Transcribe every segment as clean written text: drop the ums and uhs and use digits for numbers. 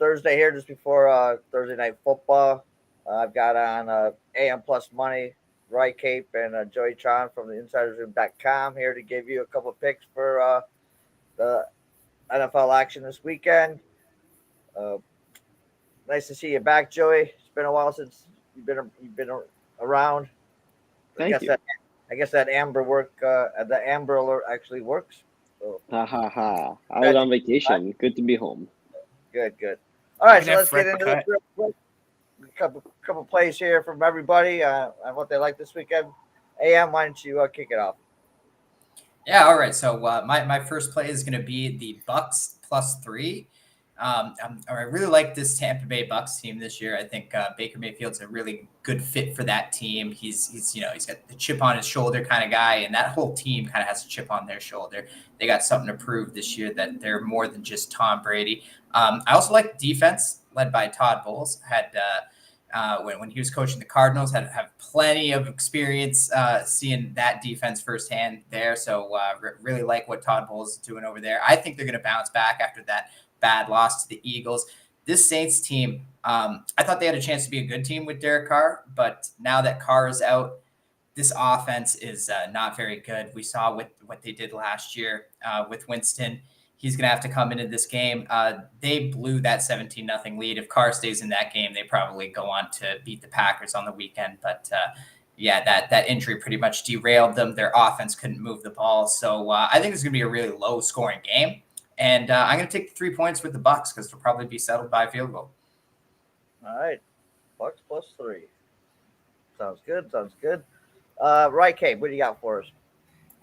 Thursday here, just before Thursday night football. I've got on AM Plus Money, Roy Cape, and Joey Tron from the Insidersroom.com here to give you a couple of picks for the NFL action this weekend. Uh, nice to see you back, Joey. It's been a while since you've been around. I Thank guess you. that I guess that the Amber Alert actually works. So Ha ha ha. I was glad on you vacation. Good to be home. good, good. All You right, can so have let's get fresh into this cut. real quick. Couple plays here from everybody on what they like this weekend. AM, why don't you kick it off? Yeah, all right. So my first play is going to be the Bucks +3. I really like this Tampa Bay Bucks team this year. I think Baker Mayfield's a really good fit for that team. He's he's got the chip on his shoulder kind of guy, and that whole team kind of has a chip on their shoulder. They got something to prove this year that they're more than just Tom Brady. I also like the defense led by Todd Bowles. Had when he was coaching the Cardinals, have plenty of experience seeing that defense firsthand there. So really like what Todd Bowles is doing over there. I think they're going to bounce back after that bad loss to the Eagles. This Saints team, I thought they had a chance to be a good team with Derek Carr, but now that Carr is out, this offense is not very good. We saw what they did last year with Winston. He's going to have to come into this game. They blew that 17-0 lead. If Carr stays in that game, they probably go on to beat the Packers on the weekend. But yeah, that injury pretty much derailed them. Their offense couldn't move the ball. So I think it's going to be a really low-scoring game. And I'm going to take the 3 points with the Bucks because they'll probably be settled by a field goal. All right, Bucks +3. Sounds good. Sounds good. Right, Cape, what do you got for us?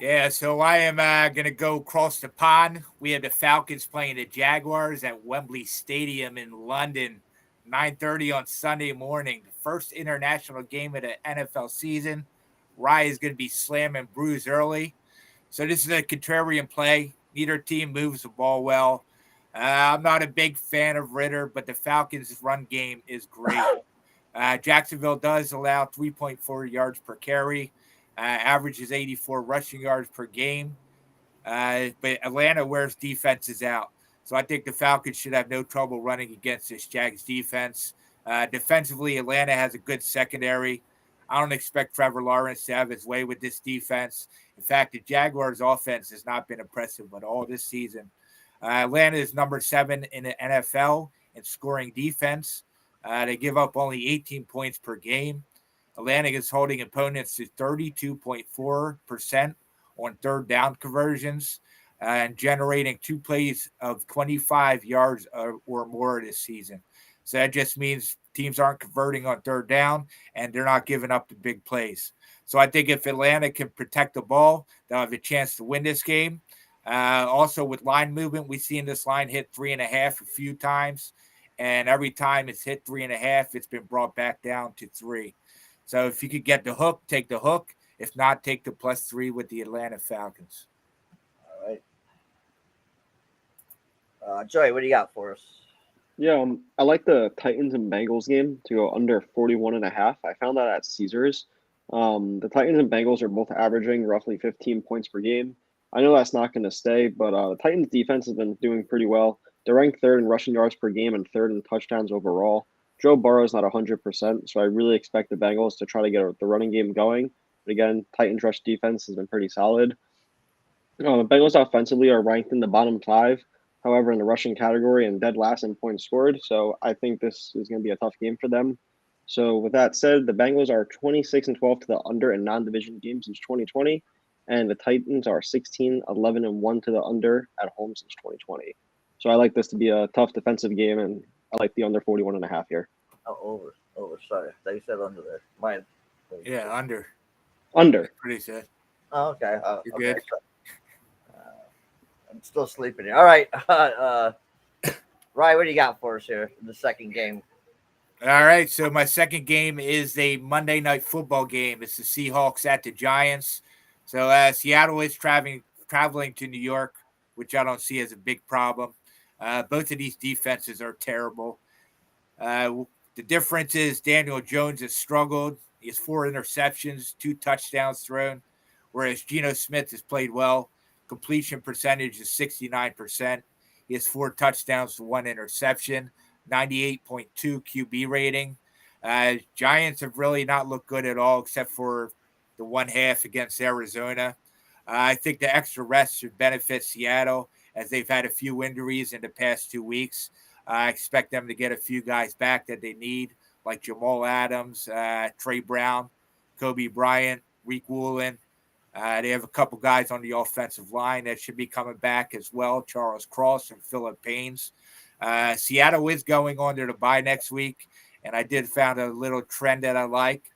Yeah, so I am going to go across the pond. We have the Falcons playing the Jaguars at Wembley Stadium in London, 9:30 on Sunday morning. The first international game of the NFL season. Rye is going to be slamming Bruce early. So this is a contrarian play. Neither team moves the ball well. I'm not a big fan of Ritter, but the Falcons' run game is great. Jacksonville does allow 3.4 yards per carry. Averages 84 rushing yards per game. But Atlanta wears defenses out. So I think the Falcons should have no trouble running against this Jags defense. Defensively, Atlanta has a good secondary. I don't expect Trevor Lawrence to have his way with this defense. In fact, the Jaguars' offense has not been impressive at all this season. Atlanta is number 7 in the NFL in scoring defense. They give up only 18 points per game. Atlanta is holding opponents to 32.4% on third down conversions and generating 2 plays of 25 yards or more this season. So that just means teams aren't converting on third down and they're not giving up the big plays. So I think if Atlanta can protect the ball, they'll have a chance to win this game. Also with line movement, we've seen this line hit 3.5 a few times. And every time it's hit 3.5, it's been brought back down to 3. So if you could get the hook, take the hook. If not, take the +3 with the Atlanta Falcons. All right. Joey, what do you got for us? Yeah, I like the Titans and Bengals game to go under 41.5. I found that at Caesars. The Titans and Bengals are both averaging roughly 15 points per game. I know that's not going to stay, but the Titans defense has been doing pretty well. They're ranked 3rd in rushing yards per game and 3rd in touchdowns overall. Joe Burrow's not 100%, so I really expect the Bengals to try to get the running game going. But again, Titans rush defense has been pretty solid. The Bengals offensively are ranked in the bottom 5, however, in the rushing category and dead last in points scored. So I think this is going to be a tough game for them. So with that said, the Bengals are 26-12 to the under in non-division games since 2020, and the Titans are 16-11-1 to the under at home since 2020. So I like this to be a tough defensive game, and I like the under 41.5 here. Oh, over. Sorry, they said under there. Mine. Yeah, under. Under. Pretty good. Oh, okay. You're okay. good. I'm still sleeping here. All right. Ryan, what do you got for us here in the second game? All right. So my second game is a Monday night football game. It's the Seahawks at the Giants. So Seattle is traveling to New York, which I don't see as a big problem. Both of these defenses are terrible. The difference is Daniel Jones has struggled. He has 4 interceptions, 2 touchdowns thrown, whereas Geno Smith has played well. Completion percentage is 69%. He has 4 touchdowns to 1 interception. 98.2 QB rating. Giants have really not looked good at all except for the one half against Arizona. I think the extra rest should benefit Seattle as they've had a few injuries in the past 2 weeks. I expect them to get a few guys back that they need, like Jamal Adams, Trey Brown, Kobe Bryant, Reek Woolen. They have a couple guys on the offensive line that should be coming back as well, Charles Cross and Philip Haynes. Seattle is going on to the bye next week, and I did found a little trend that I like.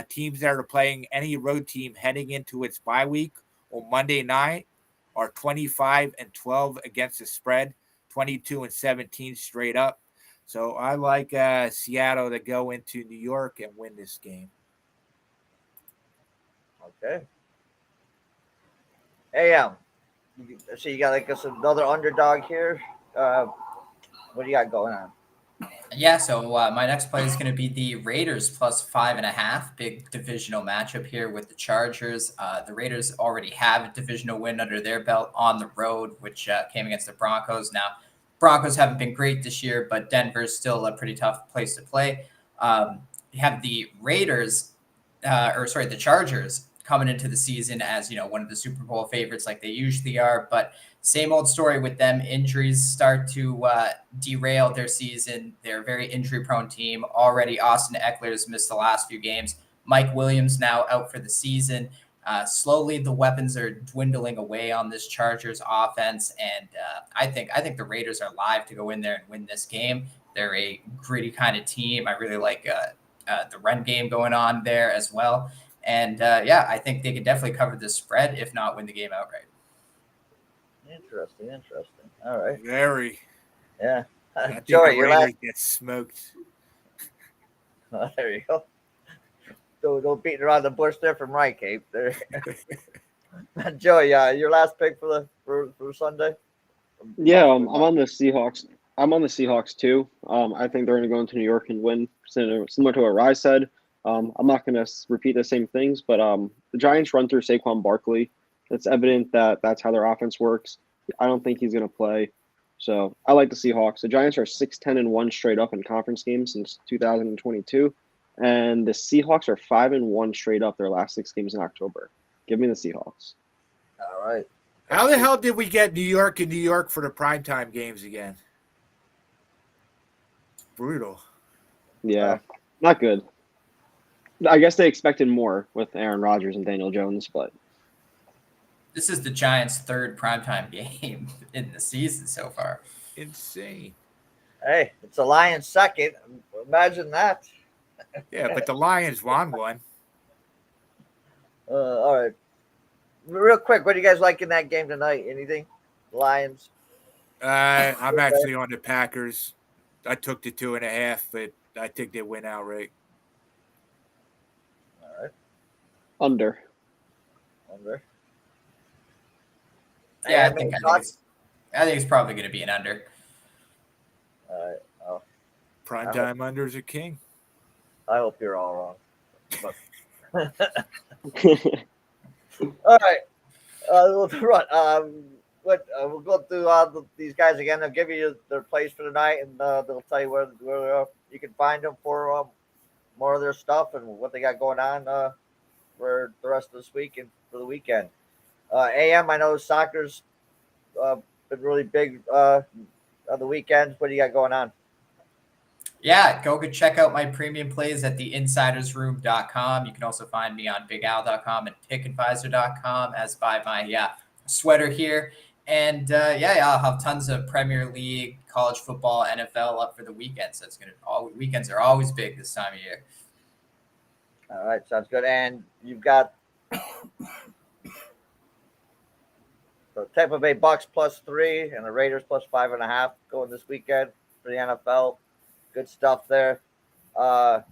Teams that are playing any road team heading into its bye week on Monday night are 25-12 against the spread, 22-17 straight up. So I like Seattle to go into New York and win this game. Okay. AM. So you got like another underdog here. What do you got going on? Yeah, so my next play is going to be the Raiders plus 5.5. Big divisional matchup here with the Chargers. The Raiders already have a divisional win under their belt on the road, which came against the Broncos. Now, Broncos haven't been great this year, but Denver's still a pretty tough place to play. You have the the Chargers coming into the season as, one of the Super Bowl favorites like they usually are, but same old story with them. Injuries start to derail their season. They're a very injury-prone team. Already, Austin Eckler's missed the last few games. Mike Williams now out for the season. Slowly, the weapons are dwindling away on this Chargers offense, and I think the Raiders are live to go in there and win this game. They're a gritty kind of team. I really like the run game going on there as well. And I think they could definitely cover the spread, if not win the game outright. Interesting. All right. Very. Yeah. I think Joey, the your Raiders last. get smoked. Oh, there you go. Don't beating around the bush there from right, Cape. There. Joey, your last pick for Sunday. Yeah, I'm on the Seahawks. I'm on the Seahawks too. I think they're going to go into New York and win, similar to what Rye said. I'm not going to repeat the same things, but the Giants run through Saquon Barkley. It's evident that that's how their offense works. I don't think he's going to play. So I like the Seahawks. The Giants are 6-10-1 straight up in conference games since 2022. And the Seahawks are 5-1 straight up their last 6 games in October. Give me the Seahawks. All right. How the hell did we get New York and New York for the primetime games again? Brutal. Yeah, not good. I guess they expected more with Aaron Rodgers and Daniel Jones, but this is the Giants' third primetime game in the season so far. Insane. Hey, it's a Lions second. Imagine that. Yeah, but the Lions won one. All right. Real quick, what do you guys like in that game tonight? Anything? Lions? I'm actually on the Packers. I took the 2.5, but I think they win outright. All right. under. Yeah, I think it's probably going to be an under. All right. Oh, Primetime unders are king. I hope you're all wrong. But... all right. We'll go through these guys again. They'll give you their plays for the night, and they'll tell you where you can find them for more of their stuff and what they got going on for the rest of this week and for the weekend. AM, I know soccer's been really big on the weekends. What do you got going on? Yeah, go check out my premium plays at the Insidersroom.com. You can also find me on BigAl.com and PickAdvisor.com, as by my sweater here. And I'll have tons of Premier League, college football, NFL up for the weekend. So weekends are always big this time of year. All right, sounds good. And you've got the Tampa Bay Bucks +3 and the Raiders +5.5 going this weekend for the NFL. Good stuff there. Right,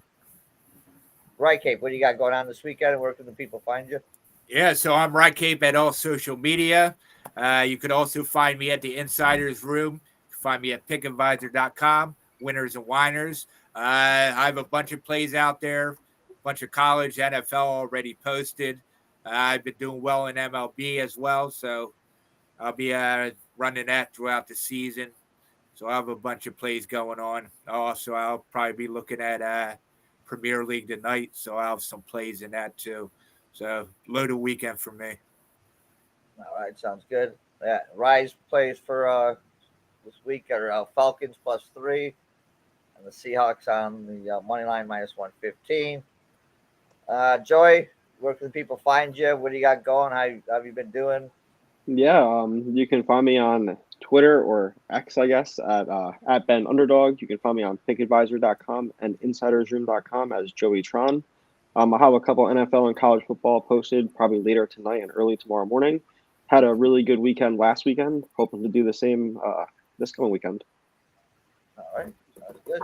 Cape, what do you got going on this weekend and where can the people find you? Yeah, so I'm Right Cape at all social media. You could also find me at the Insiders Room. You can find me at pickadvisor.com, winners and whiners. I have a bunch of plays out there, a bunch of college, NFL already posted. I've been doing well in MLB as well, so I'll be running that throughout the season. So I have a bunch of plays going on. Also, I'll probably be looking at Premier League tonight, so I'll have some plays in that too. So load of weekend for me. All right, sounds good. Yeah, Rise plays for this week are Falcons +3, and the Seahawks on the money line -115. Joey, where can people find you? What do you got going? How have you been doing? Yeah, you can find me on Twitter or X, I guess, at Ben Underdog. You can find me on pickadvisor.com and insidersroom.com as Joey Tron. I'll have a couple NFL and college football posted probably later tonight and early tomorrow morning. Had a really good weekend last weekend. Hoping to do the same this coming weekend. All right, sounds good.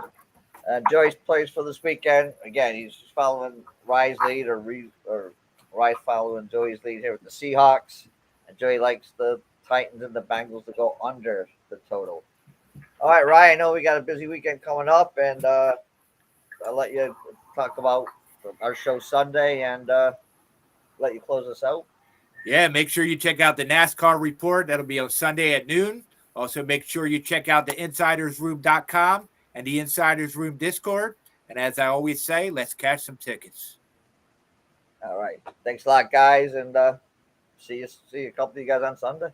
Joyce plays for this weekend. Again, he's following Rye's lead or Rye's following Joey's lead here with the Seahawks. And Joey likes the Titans and the Bengals to go under the total. All right, Rye, I know we got a busy weekend coming up, and I'll let you talk about our show Sunday and let you close us out. Yeah, make sure you check out the NASCAR report. That'll be on Sunday at noon. Also, make sure you check out the insidersroom.com and the Insiders Room Discord. And as I always say, let's cash some tickets. All right. Thanks a lot, guys, and see a couple of you guys on Sunday.